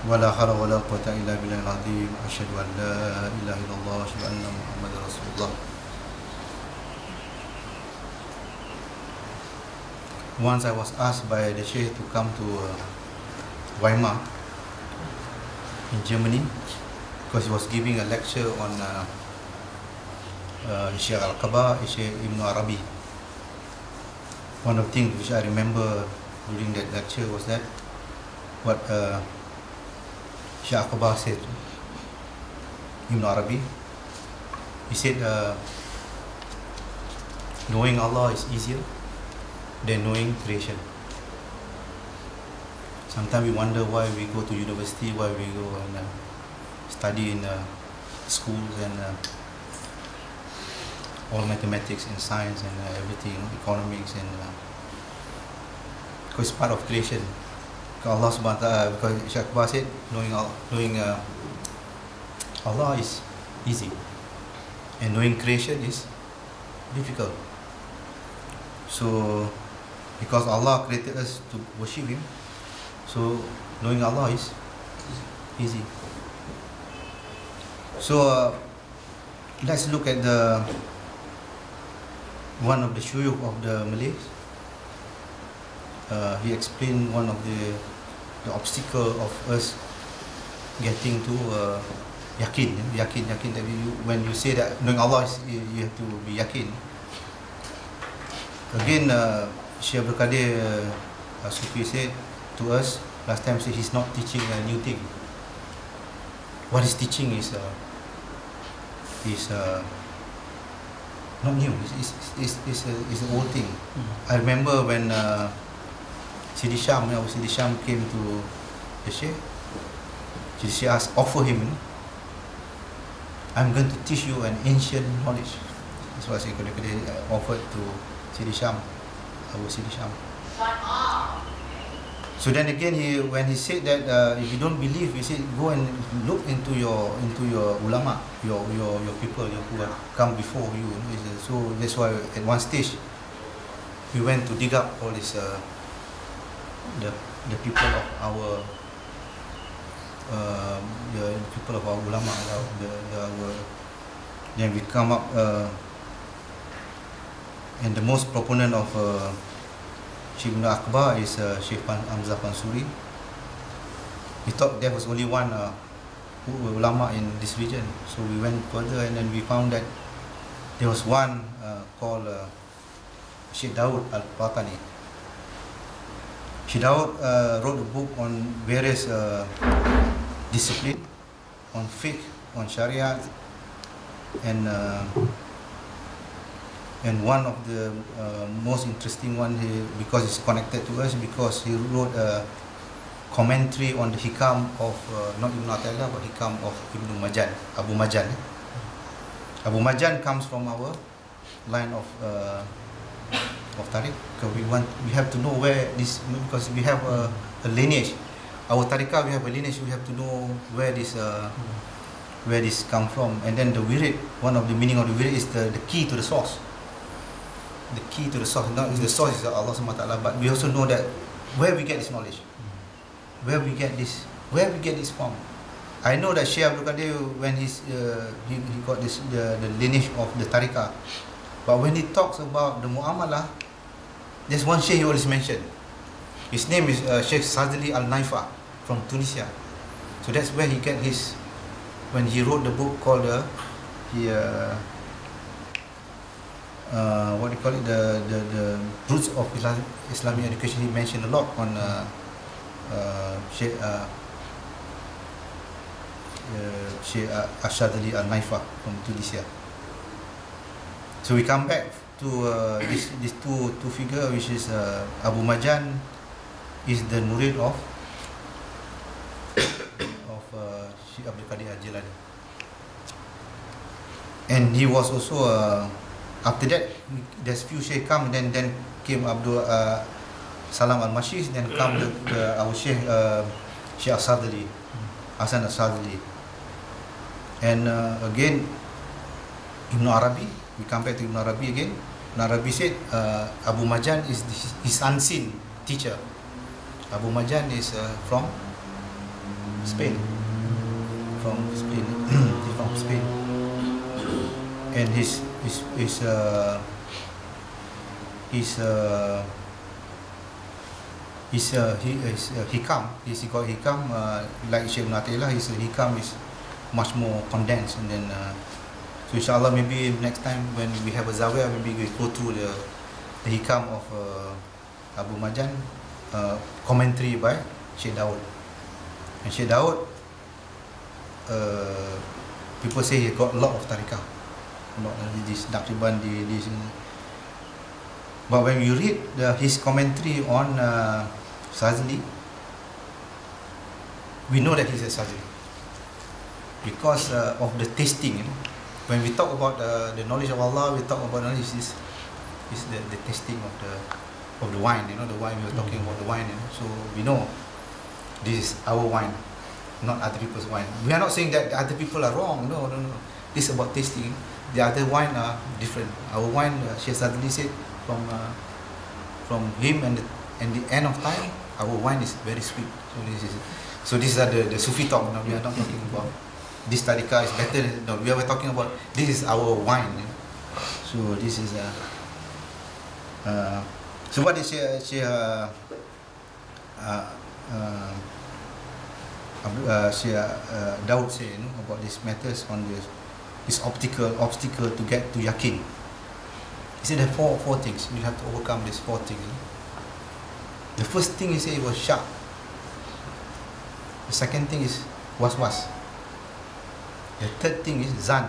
ولا حول ولا قوة إلا بالله العظيم أشهد أن لا إله إلا الله أشهد أن محمد رسول الله. Once I was asked by the Sheikh to come to Weimar in Germany because he was giving a lecture on Sheikh Al-Aqaba, Sheikh Ibn Arabi. One of the things which I remember during that lecture was that what Sheikh Al-Aqaba said, Ibn Arabi, he said knowing Allah is easier than knowing creation. Sometimes we wonder why we go to university, why we go and study in schools and all mathematics and science and everything, economics, and because it's part of creation. Because Allah Subhanahu wa Taala, because Sheikh Akbar said, knowing Allah is easy, and knowing creation is difficult. So, because Allah created us to worship Him, so knowing Allah is easy. So let's look at one of the shuyukh of the Malays. He explained one of the obstacle of us getting to yakin that when you say that knowing Allah is, you have to be yakin. Again, Syekh Abdul Qadir Sufi said to us last time, said he's not teaching a new thing. What he's teaching is not new. It's an old thing. I remember when Sidi Sham came to the Sheikh. She offer him, I'm going to teach you an ancient knowledge. That's what Syekh Abdul Qadir offered to Sidi Sham, our Sidi Sham. So then again, when he said that if you don't believe, he said go and look into your ulama, your people who have come before you. So that's why at one stage we went to dig up all this the people of our ulama. Then we come up. And the most proponent of Sheikh Ibn Akbar is Sheikh Hamzah Pansuri. We thought there was only one ulama in this region, so we went further and then we found that there was one called Sheikh Daud Al-Fatani. Sheikh Daud wrote a book on various disciplines, on fiqh, on Sharia, and one of the most interesting one, because it's connected to us, because he wrote a commentary on the hikam of not Ibn Athaillah but hikam of Ibn Majan, Abu Majan. Abu Majan comes from our line of tariq. We have to know where this, because we have a lineage. Our tariqah, we have a lineage. We have to know where this come from. And then the wirid, one of the meaning of the wirid is the key to the source. The key to the source. Not the source is Allah Subhanahu wa Taala, but we also know that where we get this knowledge, where we get this from. I know that Syekh Abdul Qadir, when he got this the lineage of the tariqah, but when he talks about the muamalah, there's one Sheikh he always mentioned. His name is Sheikh Sadli Al-Naifa from Tunisia. So that's where he get his, when he wrote the book called what do you call it, the roots of Islamic education. He mentioned a lot on Sheikh Ashadli Al-Naifa from Tunisia. So we come back to these two figure, which is Abu Majan is the murid of Sheikh Abdul Qadir Al-Jilani, and he was also after that there's few Sheikh come, then came Abdul Salam Al-Mashish, then come our Sheikh Sheikh Al-Sadli, Hasan Al-Sadli, and again Ibn Arabi. We come back to Ibn Arabi again. Ibn Arabi said Abu Majan is his unseen teacher. Abu Majan is from Spain. From Spain. He's from Spain. And his hikam. He got hikam like Syekh Ibn Athaillah. His hikam is much more condensed, and then so inshallah maybe next time when we have a zawiyah, maybe we go through the hikam of Abu Majan, commentary by Syekh Daud. And Syekh Daud, people say he got a lot of tariqah, not this Naqshbandi, this. But when you read his commentary on Shazali, we know that he's a Shazali because of the tasting. You know? When we talk about the knowledge of Allah, we talk about knowledge is the tasting of the wine. You know, the wine we were talking about the wine. You know? So we know this is our wine, not other people's wine. We are not saying that the other people are wrong. No. This is about tasting. The other wine are different. Our wine, Syekh Sadli said, from him and the end of time, our wine is very sweet. So these are the Sufi talk. No, we are not talking about this tariqah is better. No, we are talking about this is our wine. You know? So this is so what did Syekh Daud say, you know, about these matters on this obstacle to get to yakin? He said there are four things. You have to overcome these four things. The first thing he said was shak. The second thing is was. The third thing is zan.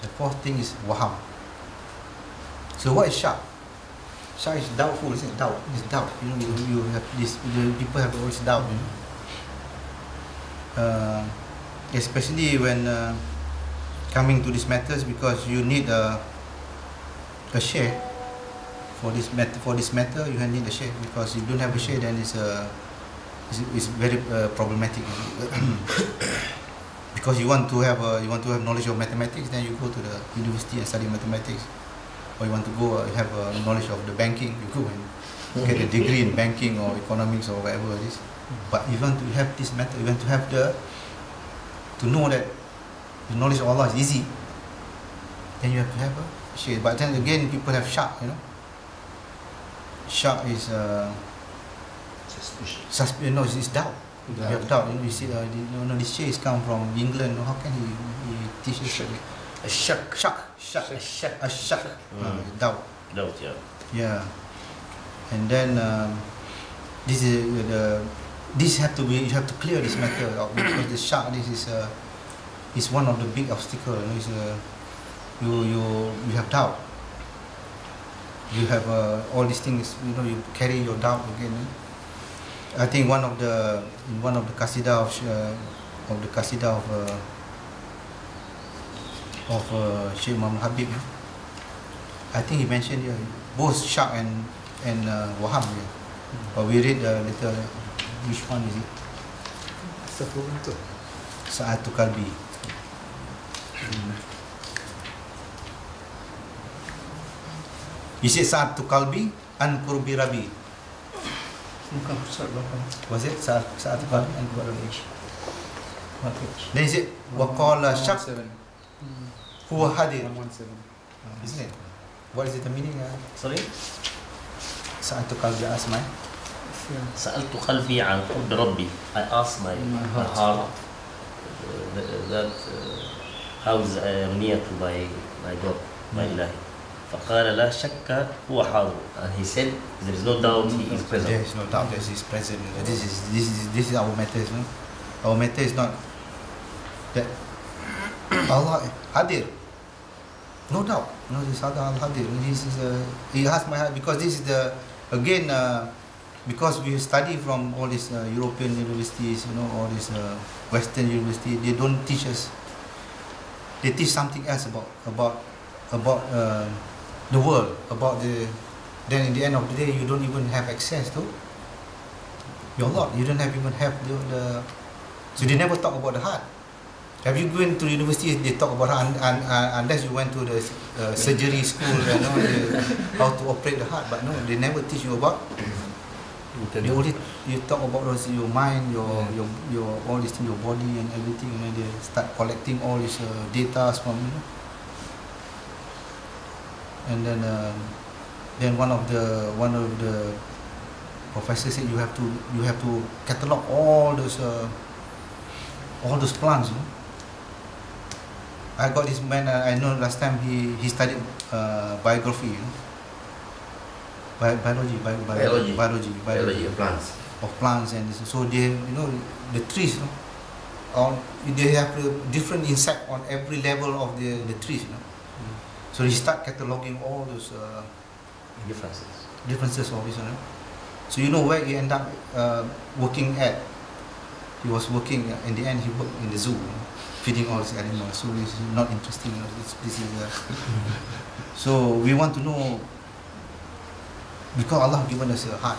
The fourth thing is waham. So what is shak? Shak is doubtful, isn't it? Doubt. It's doubt. You know, you have this. People have always doubt. You know? Especially when coming to these matters, because you need a share for this matter. You need a share, because if you don't have a share, then it's very problematic. Because you want to have knowledge of mathematics, then you go to the university and study mathematics, or you want to go have knowledge of the banking, you go and get a degree in banking or economics or whatever it is. But you want to have this matter, you want to have to know that the knowledge of Allah is easy, then you have to have a share. But then again, people have shak, you know. Shak is suspicion. No, it's doubt. You have doubt. You know, you see, this share is come from England. How can he teach us? A shak. Doubt. Doubt, yeah. Yeah. And then this is this have to be. You have to clear this matter out, because the shak, this is one of the big obstacles. You know, you have doubt. You have all these things. You know, you carry your doubt again. I think one of the qasidah of Syekh Muhammad Habib, I think he mentioned here both shak and waham. Yeah. But we read little. Which one is it? Sa'atu Qalbi. You said Sa'atu Qalbi an Qurbi Rabi. Was it Sa'atu Qalbi an Qurbi Rabi? Then he said Waqala Shak Huwa Hadir. Isn't it? What is it the meaning? Sorry? Sa'atu Qalbi Asmai. سألت قلبي عن حب ربي. I asked my heart that how is near to my God, my Ilahi. فقال لا شك هو حاضر. And he said there is no doubt he is present. There is no doubt that he is present. This is our matter. No? Our matter is not that Allah hadir. No doubt. No, this Allah hadir. This is he has my heart, because this is the again. Because we study from all these European universities, you know, all these Western universities, they don't teach us. They teach something else about the world, about the. Then in the end of the day, you don't even have access to your Lord. You don't even have the. So they never talk about the heart. Have you gone to university? They talk about heart, unless you went to the surgery school, you know, how to operate the heart. But no, they never teach you about They only you talk about those your mind, your all these things, your body and everything, and then they start collecting all this data from you. And then one of the professors said you have to catalog all those plants. You know? I got this man. I know last time he studied biography. You know? Biology of plants, and so they, you know, the trees, you know, all they have a different insight on every level of the trees, you know. So he start cataloging all those differences of this, you know. So you know where he end up working at. He was working in the end. He worked in the zoo, you know, feeding all these animals. So it's not interesting. You know, this is so we want to know. Because Allah given us a heart.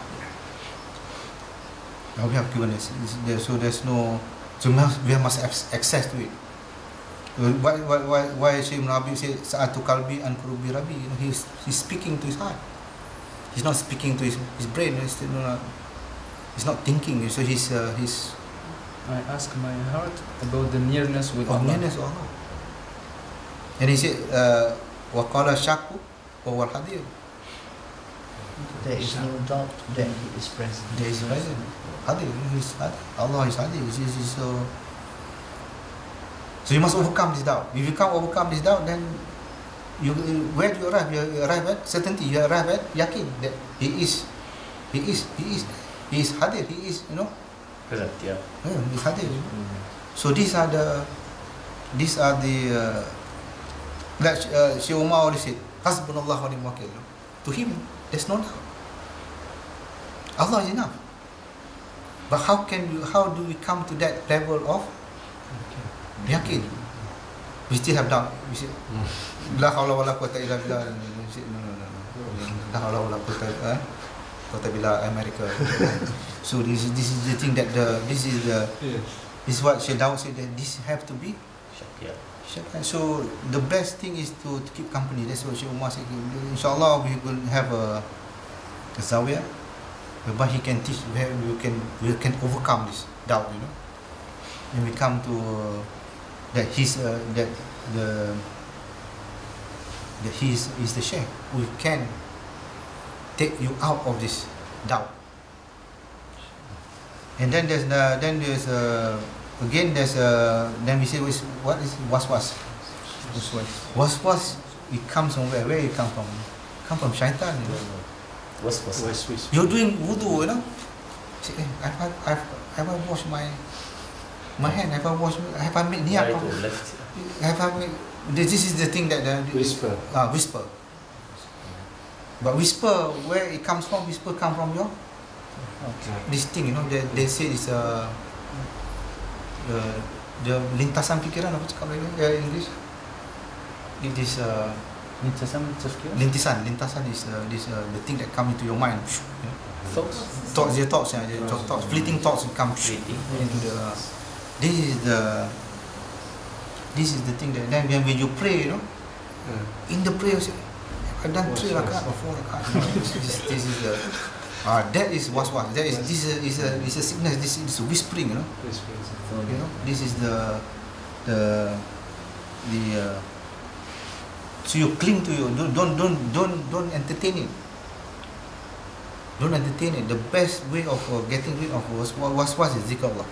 Now we have given us, so there's no, so we must have access to it. Why Syekh Rabi said Sa'atu Qalbi an Qurubi Rabbi? You know, he's speaking to his heart. He's not speaking to his brain. He's not thinking. So he's. I ask my heart about the nearness with Allah. Nearness of Allah. And he said, "Waqala Shaku wa wal Hadir." There is no doubt that He is present. There is present. Hadir, Allah is Hadir. So you must overcome this doubt. If you can't overcome this doubt, then where do you arrive? You arrive at certainty. You arrive at yakin that He is Hadir. He is, you know. Present, yeah. He is Hadir. So these are the like Syekh Umar always said, Hasbunallah wa ni'mal wakil. To him, there's no doubt. Allah is enough. But how do we come to that level of yakin? We still have doubt. We say, La hawla wa la quwwata illa billah. No. La hawla wa la quwwata illa America. So this is the thing that this is what Syekh Daud said, that this have to be. Yeah. So the best thing is to keep company. That's what Syekh Umar said. Inshallah we will have a zawiyah whereby he can teach where we can overcome this doubt, you know. And we come to that he is the Shaykh who can take you out of this doubt. And then then we say what is waswas? Waswas, it comes from where? Where it come from? Come from shaitan. You know? Was. You're doing wudu, you know. Say, have I washed my hand? Have I made niyat? Right or left? Have I made? This is the thing that Whisper. Whisper. But whisper, where it comes from? Whisper come from your this thing, you know. They say it's the lintasan fikiran, apa cakap lagi English? It is lintasan is the thing that come into your mind. Thoughts, fleeting thoughts come into the. This is the thing that then when you pray, you know, in the prayer, you say, I've done 3 rakaat or 4 rakaat. This is the. That is waswas. This is a sickness. This is a whispering, you know. You know, this is the so you cling to you. Don't entertain it. Don't entertain it. The best way of getting rid of waswas is zikr Allah.